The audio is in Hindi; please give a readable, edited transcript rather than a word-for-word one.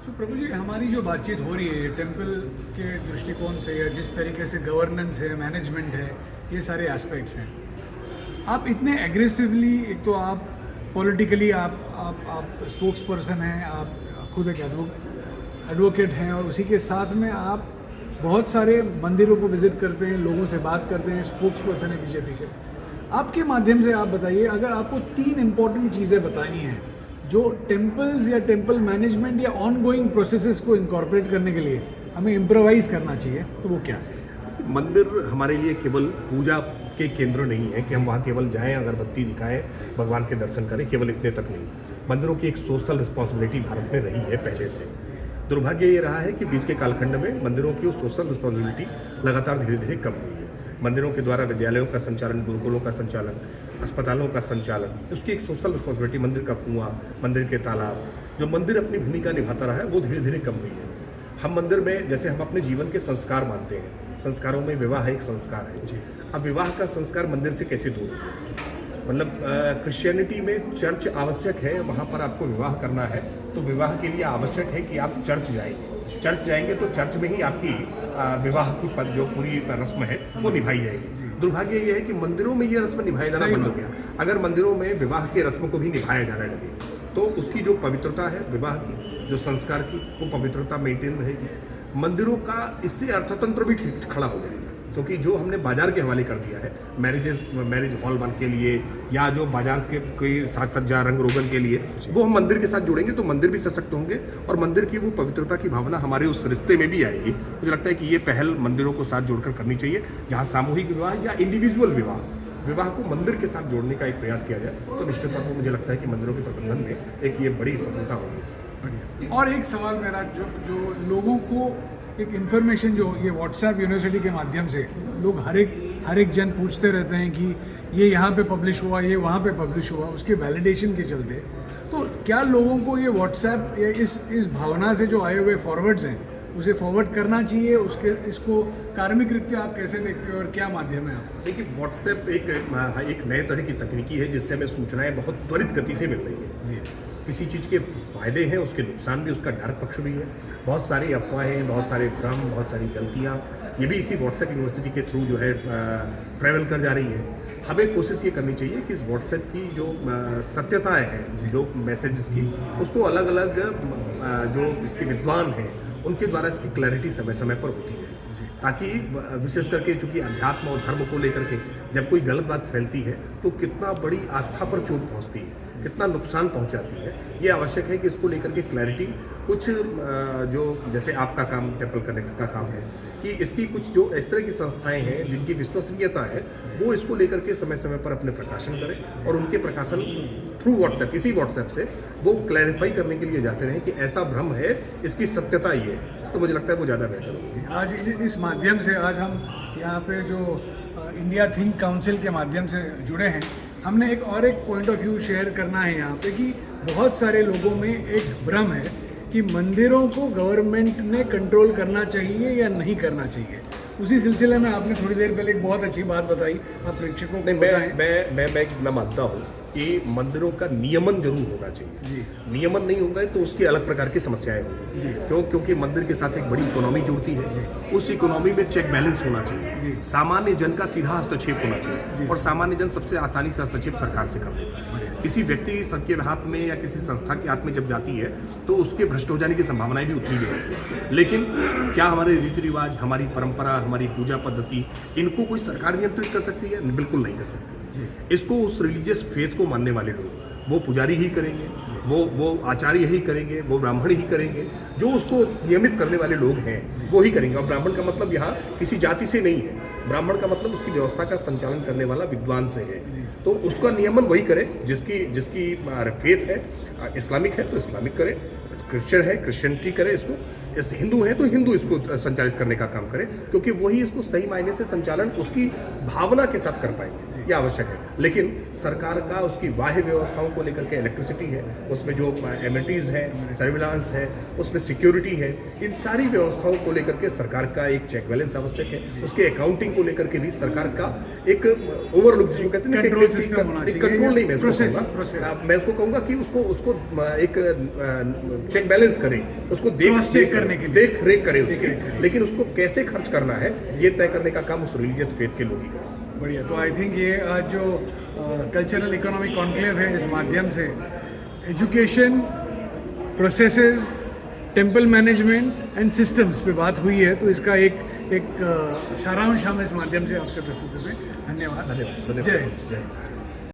तो प्रभु जी, हमारी जो बातचीत हो रही है टेम्पल के दृष्टिकोण से या जिस तरीके से गवर्नेंस है, मैनेजमेंट है, ये सारे एस्पेक्ट्स हैं, आप इतने एग्रेसिवली, एक तो आप पॉलिटिकली आप स्पोक्स पर्सन हैं, आप खुद एक एडवोकेट हैं, और उसी के साथ में आप बहुत सारे मंदिरों को विजिट करते हैं, लोगों से बात करते हैं, स्पोक्स पर्सन है बीजेपी के। आपके माध्यम से आप बताइए, अगर आपको 3 इम्पॉर्टेंट चीज़ें बतानी हैं जो टेम्पल्स या टेम्पल मैनेजमेंट या ऑनगोइंग प्रोसेसेस को इनकॉर्पोरेट करने के लिए हमें इम्प्रोवाइज करना चाहिए, तो वो क्या है? मंदिर हमारे लिए केवल पूजा के केंद्र नहीं है कि हम वहाँ केवल जाएं, अगरबत्ती दिखाएं, भगवान के दर्शन करें, केवल इतने तक नहीं। मंदिरों की एक सोशल रिस्पॉन्सिबिलिटी भारत में रही है पहले से। दुर्भाग्य ये रहा है कि बीच के कालखंड में मंदिरों की वो सोशल रिस्पॉन्सिबिलिटी लगातार धीरे धीरे कम हुई है। मंदिरों के द्वारा विद्यालयों का संचालन, गुरुकुलों का संचालन, अस्पतालों का संचालन, उसकी एक सोशल रिस्पॉन्सिबिलिटी, मंदिर का कुआं, मंदिर के तालाब, जो मंदिर अपनी भूमिका निभाता रहा है, वो धीरे धीरे कम हुई है। हम मंदिर में, जैसे हम अपने जीवन के संस्कार मानते हैं, संस्कारों में विवाह एक संस्कार है। अब विवाह का संस्कार मंदिर से कैसे दूर हो गया? मतलब क्रिश्चियनिटी में चर्च आवश्यक है, वहाँ पर आपको विवाह करना है तो विवाह के लिए आवश्यक है कि आप चर्च जाएंगे। चर्च जाएंगे तो चर्च में ही आपकी विवाह की जो पूरी रस्म है वो निभाई जाएगी। दुर्भाग्य ये है कि मंदिरों में ये रस्म निभाया जाना बंद हो गया। अगर मंदिरों में विवाह की रस्म को भी निभाया जाने लगे तो उसकी जो पवित्रता है विवाह की, जो संस्कार की, वो पवित्रता मेंटेन रहेगी। मंदिरों का इससे अर्थतंत्र भी खड़ा हो जाएगा, क्योंकि जो हमने बाजार के हवाले कर दिया है मैरिज हॉल बन के लिए, या जो बाजार के कोई साज सज्जा रंग रोगन के लिए, वो हम मंदिर के साथ जोड़ेंगे तो मंदिर भी सशक्त होंगे और मंदिर की वो पवित्रता की भावना हमारे उस रिश्ते में भी आएगी। मुझे लगता है कि ये पहल मंदिरों को साथ जोड़कर करनी चाहिए, जहाँ सामूहिक विवाह या इंडिविजुअल विवाह को मंदिर के साथ जोड़ने का एक प्रयास किया जाए तो निश्चित तौर पर मुझे लगता है कि मंदिरों के प्रबंधन में एक ये बड़ी सफलता होगी इससे। और एक सवाल मेरा, जो लोगों को एक इन्फॉर्मेशन, जो ये व्हाट्सएप यूनिवर्सिटी के माध्यम से लोग हर एक जन पूछते रहते हैं कि ये यहाँ पे पब्लिश हुआ, ये वहाँ पे पब्लिश हुआ, उसके वैलिडेशन के चलते, तो क्या लोगों को ये व्हाट्सएप या इस भावना से जो आए हुए फॉरवर्ड्स हैं उसे फॉरवर्ड करना चाहिए? इसको कार्मिक रीत्या आप कैसे देखते हो और क्या माध्यम है आप? देखिए, व्हाट्सएप एक नए तरह की तकनीकी है जिससे हमें सूचनाएं बहुत त्वरित गति से मिल रही है जी। किसी चीज़ के फायदे हैं, उसके नुकसान भी, उसका डर पक्ष भी है। बहुत सारी अफवाहें, बहुत सारे भ्रम, बहुत सारी गलतियाँ ये भी इसी व्हाट्सएप यूनिवर्सिटी के थ्रू जो है ट्रैवल कर जा रही है। हमें कोशिश ये करनी चाहिए कि इस व्हाट्सएप की जो सत्यताएं हैं, जो मैसेजेस की, उसको अलग अलग जो इसके विद्वान हैं उनके द्वारा इसकी क्लैरिटी समय समय पर होती है, ताकि विशेष करके चूंकि अध्यात्म और धर्म को लेकर के जब कोई गलत बात फैलती है तो कितना बड़ी आस्था पर चोट पहुंचती है, कितना नुकसान पहुंचाती है। ये आवश्यक है कि इसको लेकर के क्लैरिटी, कुछ जो जैसे आपका काम टेम्पल कनेक्ट का काम है, कि इसकी कुछ जो इस तरह की संस्थाएं हैं जिनकी विश्वसनीयता है, वो इसको लेकर के समय समय पर अपने प्रकाशन करें और उनके प्रकाशन थ्रू व्हाट्सएप, इसी व्हाट्सएप से वो क्लैरिफाई करने के लिए जाते रहें कि ऐसा भ्रम है, इसकी सत्यता ये है। तो मुझे लगता है वो ज़्यादा बेहतर होगा। आज इस माध्यम से आज हम यहाँ पे जो इंडिया थिंक काउंसिल के माध्यम से जुड़े हैं, हमने एक पॉइंट ऑफ व्यू शेयर करना है यहाँ पे कि बहुत सारे लोगों में एक भ्रम है कि मंदिरों को गवर्नमेंट ने कंट्रोल करना चाहिए या नहीं करना चाहिए। उसी सिलसिले में आपने थोड़ी देर पहले एक बहुत अच्छी बात बताई, आप प्रेक्षकों को मैं कितना मानता हूँ कि मंदिरों का नियमन जरूर होना चाहिए जी। नियमन नहीं होगा तो उसकी अलग प्रकार की समस्याएं होंगी जी। क्योंकि मंदिर के साथ एक बड़ी इकोनॉमी जुड़ती है जी। उस इकोनॉमी में चेक बैलेंस होना चाहिए जी। सामान्य जन का सीधा हस्तक्षेप होना चाहिए और सामान्य जन सबसे आसानी से हस्तक्षेप सरकार से कर देता है। किसी व्यक्ति के हाथ में या किसी संस्था के हाथ में जब जाती है तो उसके भ्रष्ट हो जाने की संभावनाएं भी उतनी ही रहती है। लेकिन क्या हमारे रीति रिवाज, हमारी परंपरा, हमारी पूजा पद्धति, इनको कोई सरकार नियंत्रित कर सकती है? बिल्कुल नहीं कर सकती। इसको उस रिलीजियस फेथ को मानने वाले लोग, वो पुजारी ही करेंगे, वो आचार्य ही करेंगे, वो ब्राह्मण ही करेंगे, जो उसको नियमित करने वाले लोग हैं वो ही करेंगे। और ब्राह्मण का मतलब यहाँ किसी जाति से नहीं है, ब्राह्मण का मतलब उसकी व्यवस्था का संचालन करने वाला विद्वान से है। तो उसका नियमन वही करे जिसकी फेथ है। इस्लामिक है तो इस्लामिक करे, क्रिश्चियन है क्रिश्चियनिटी करे, इसको हिंदू है तो हिंदू इसको संचालित करने का काम करे, क्योंकि वही इसको सही मायने से संचालन उसकी भावना के साथ कर पाएंगे। ये आवश्यक है। लेकिन सरकार का उसकी बाह्य व्यवस्थाओं को लेकर के इलेक्ट्रिसिटी है, उसमें जो एमिनिटीज़ है, सर्विलांस है, उसमें सिक्योरिटी है, इन सारी व्यवस्थाओं को लेकर के सरकार का एक चेक बैलेंस आवश्यक है। उसके अकाउंटिंग को लेकर के भी सरकार का एक ओवरलुक, जिसको कहते हैं कंट्रोल सिस्टम होना चाहिए, कंट्रोल नहीं, मैं प्रोसेस मैं उसको कहूँगा कि उसको एक चेक बैलेंस करे, उसको check करने के लिए। देख रेख करे उसकी, लेकिन उसको कैसे खर्च करना है ये तय करने का काम उस रिलीजियस फेथ के लोग ही करें। बढ़िया। तो आई थिंक ये आज जो कल्चरल इकोनॉमिक कॉन्क्लेव है, इस माध्यम से education, processes, temple management and systems पे बात हुई है, तो इसका एक सारांश हम इस माध्यम से आपसे प्रस्तुत करते हैं। धन्यवाद। धन्यवाद। जय हिंद। जय हिंद।